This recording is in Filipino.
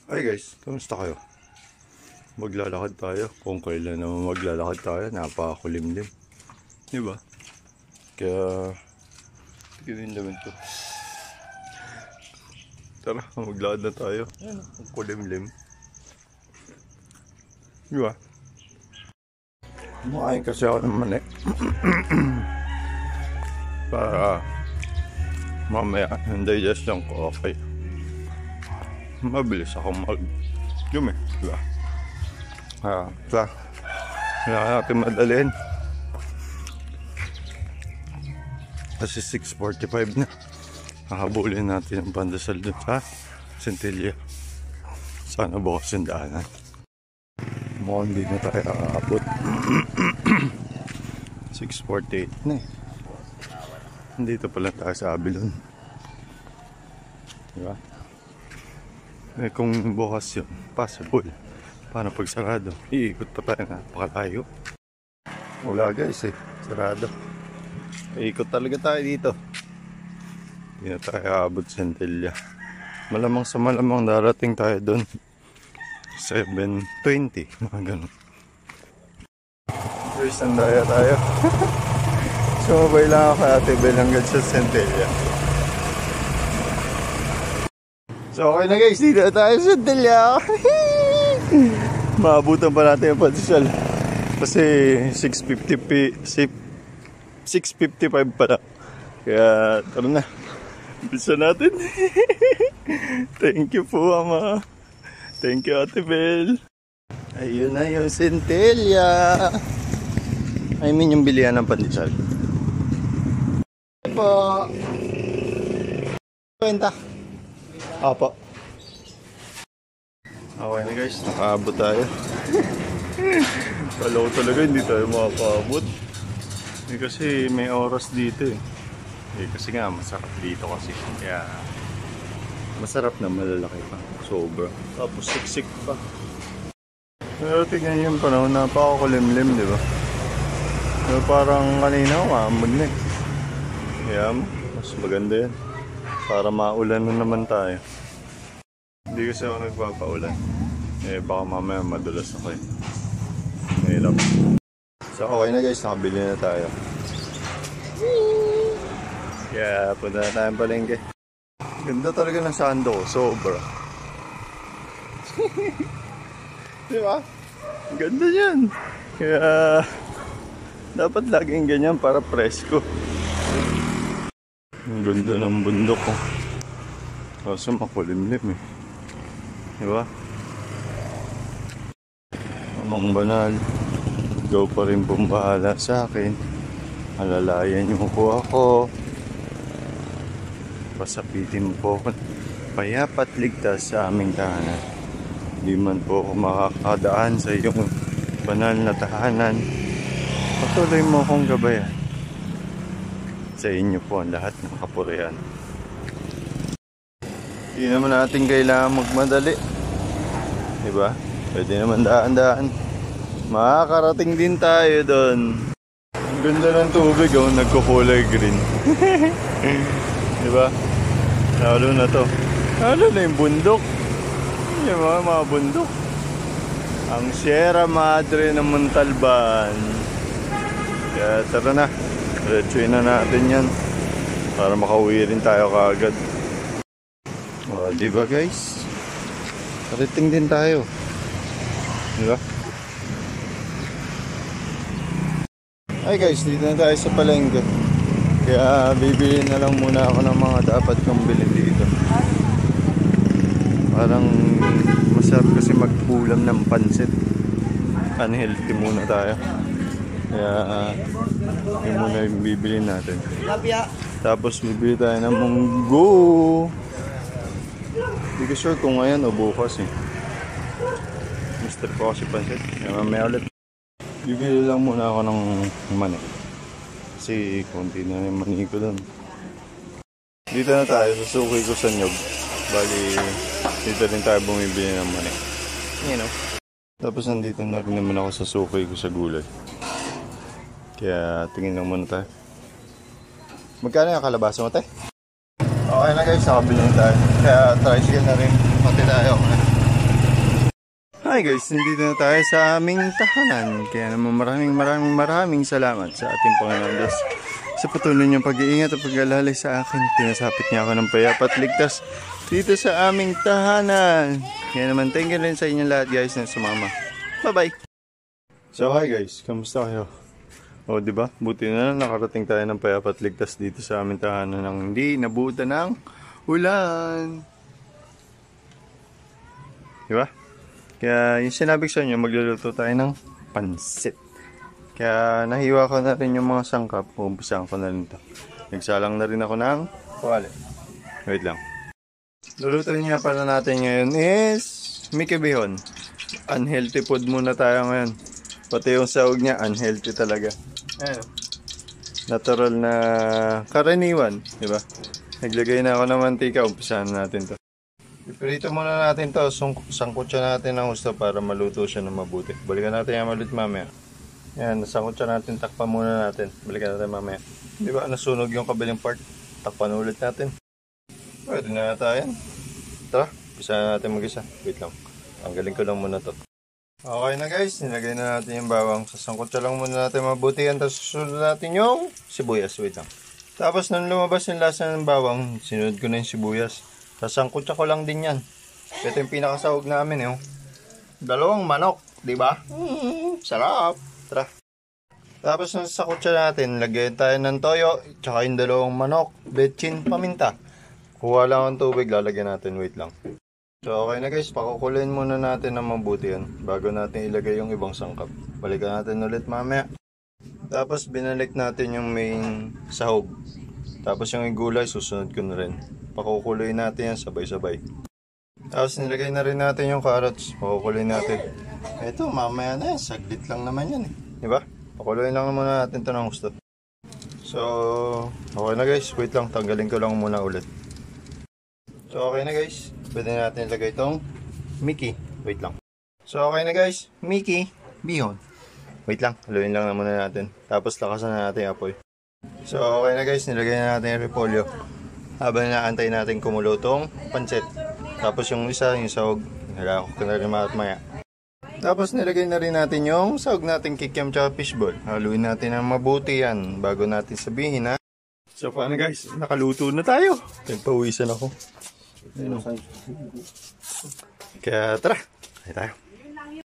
Hi guys, kamusta kayo? Maglalakad tayo. Kung kailan naman maglalakad tayo, napakakulimlim. Diba? Kaya, tignan naman to. Tara, maglakad na tayo. Ayan, ang kulimlim. Diba? Makain kasi ako ng mani. Para mamaya, yung digestion ko okay. Mabilis ako mag-yum eh, diba? Kailangan natin madalhin. Kasi 6:45 na. Hahabulin natin ang pandesal dun sa Centilla. Sana bukas yung daanan. Mukhang hindi na tayo aabot. 6:48 na eh. Nandito pala tayo sa Abilon. Diba? Eh kung bukas yun, possible. Paano pag sarado? Iikot pa tayo, napakalayo. Wala guys eh, sarado. Iikot talaga tayo dito. Hindi na tayo aabot sa Centilla. Malamang sa malamang darating tayo doon 7:20, mga ganun. First, andaya tayo. Sumabay lang ako kay Ate Bel hanggang sa Centilla. So okay na guys, dito tayo sa Centilla. Maabutan pa natin yung pandesal. Kasi 6:55 pala. Kaya tara na, umpisa natin. Thank you po Ama. Thank you Ate Bel. Ayun na yung Centilla. I mean yung bilihan ng pandesal. Po. Kwenta. Apo. Okay na guys, nakaabot tayo. Kala ko talaga hindi tayo makakaabot. Eh, kasi may oras dito eh. Kasi nga masarap dito kasi. Kaya masarap na, malalaki pa. Sobra. Tapos siksik pa. Pero tingnan yung panahon, napakakulimlim, di ba? Pero parang kanina umamag na eh. Kaya mas maganda yan. Para maulan na naman tayo. Hindi kasi ako nagpapaulan. Eh baka mamaya madulas ako eh. Mahirap. So okay na guys, nakabili na tayo. Kaya punta na tayong palengke. Ganda talaga ng sando ko, sobra. Diba? Ganda yan. Kaya dapat laging ganyan para presko. Ang ganda ng bundok ko. Kaso makulimlim eh. Diba? Amang banal. Ikaw pa rin bumbahala sa akin. Alalayan niyo po ako. Pasapitin po ako. Payapat ligtas sa aming tahanan. Di man po ako makakadaan sa iyong banal na tahanan. Patuloy mo akong gabayan. Sa inyo po ang lahat ng kapurihan. Hindi naman natin kailangan magmadali. Diba? Pwede naman daan-daan. Makakarating din tayo doon. Ang ganda ng tubig, oh, nagkukulay green. Diba? Lalo na to. Lalo na yung bundok. Yung mga bundok. Ang Sierra Madre ng Montalban. Kaya tara na. Diretsuin na natin yan. Para makauwi rin tayo kaagad. O, diba guys? Karating din tayo. Diba? Hi guys, dito na tayo sa palengke. Kaya bibili na lang muna ako ng mga dapat kong bilhin dito. Parang masarap kasi mag-ulam ng pansit. Unhealthy muna tayo. Kaya yun muna yung bibili natin. Tapos bibili tayo ng munggo. Hindi ko sure kung ngayon o bukas eh. Mister ko kasi pansit. Kaya mamaya ulit. Bibili lang muna ako ng mani. Kasi konti na yung mani ko doon. Dito na tayo sa suki ko sa Nyog. Bali, dito rin tayo bumibili ng mani. You know. Tapos nandito na rin naman ako sa suki ko sa gulay. Kaya tingin lang muna tayo. Magkano yung kalabasa mo tayo? Okay na guys, nakabili na tayo. Kaya tricycle na rin. Pati tayo. Hi guys, nandito na tayo sa aming tahanan. Kaya naman maraming salamat sa ating Panginoon Diyos sa patuloy niyang pag-iingat at pag-alalay sa akin. Pinasapit niya ako ng payapat ligtas dito sa aming tahanan. Kaya naman thank you rin sa inyo lahat guys na sumama. Bye bye! So hi guys, kamusta kayo? O diba, buti na lang nakarating tayo ng payapat ligtas dito sa aming tahanan ng hindi nabutan ng ulan. Diba? Kaya yung sinabi ko sa inyo, magluluto tayo ng pansit. Kaya nahiwa ko na rin yung mga sangkap. Umpisahan ko na rin ito. Nagsalang na rin ako ng kawali. Wait lang. Lulutuin nga pala natin ngayon is Mickey Bihon. Unhealthy food muna tayo ngayon. Pati yung sahog niya, unhealthy talaga. Ayan. Natural na karaniwan. Diba? Naglagay na ako ng mantika. Umpisahan natin to. Iprito muna natin to, sangkot siya natin ng gusto para maluto siya ng mabuti. Balikan natin yung maluto mamaya. Yan, nasangkot siya natin, takpan muna natin. Balikan natin mamaya. Di ba nasunog yung kabilang part? Takpan ulit natin. Pwede na tayo. Tara, bisa na natin mag-isa. Wait lang, tanggalin ko lang muna to. Okay na guys, nilagay na natin yung bawang. Sasangkot siya lang muna natin mabuti. Tapos susunod natin yung sibuyas. Wait lang. Tapos nung lumabas yung lasa ng bawang, sinunod ko na yung sibuyas. Sasangkutsa ko lang din yan. Ito yung pinakasahog namin eh. Dalawang manok, di ba? Sarap. Tara. Tapos nung sakutsa natin, lagyan tayo ng toyo, tsaka yung dalawang manok, betchin, paminta. Kuha lang ang tubig, lalagyan natin. Wait lang. So okay na guys, pakukuloyin muna natin ng mabuti yan bago natin ilagay yung ibang sangkap. Balikan natin ulit mamaya. Tapos binalik natin yung main sahog. Tapos yung gulay, susunod ko na rin. Pakukuloy natin yan sabay-sabay. Tapos nilagay na rin natin yung carrots. Pakukuloy natin. Ito mamaya na yan. Saglit lang naman yan eh. Diba? Pakuloy lang muna natin ito ng gusto. So, okay na guys. Wait lang. Tanggalin ko lang muna ulit. So, okay na guys. Pwede natin ilagay itong Mickey. Wait lang. So, okay na guys. Mickey Bihon. Wait lang. Haluin lang na muna natin. Tapos lakasan na natin yung apoy. So, okay na guys. Nilagay na natin yung repolyo. Habang naantay natin kumulo tong pansit. Tapos yung isa, yung sahog, nilagay ko na rin maya. Tapos nilagay na rin natin yung sahog natin kikiam tsaka fishball. Haluin natin ng mabuti yan bago natin sabihin ha. So paano guys, nakaluto na tayo. Nagpawisan ako. Kaya tara, tayo tayo.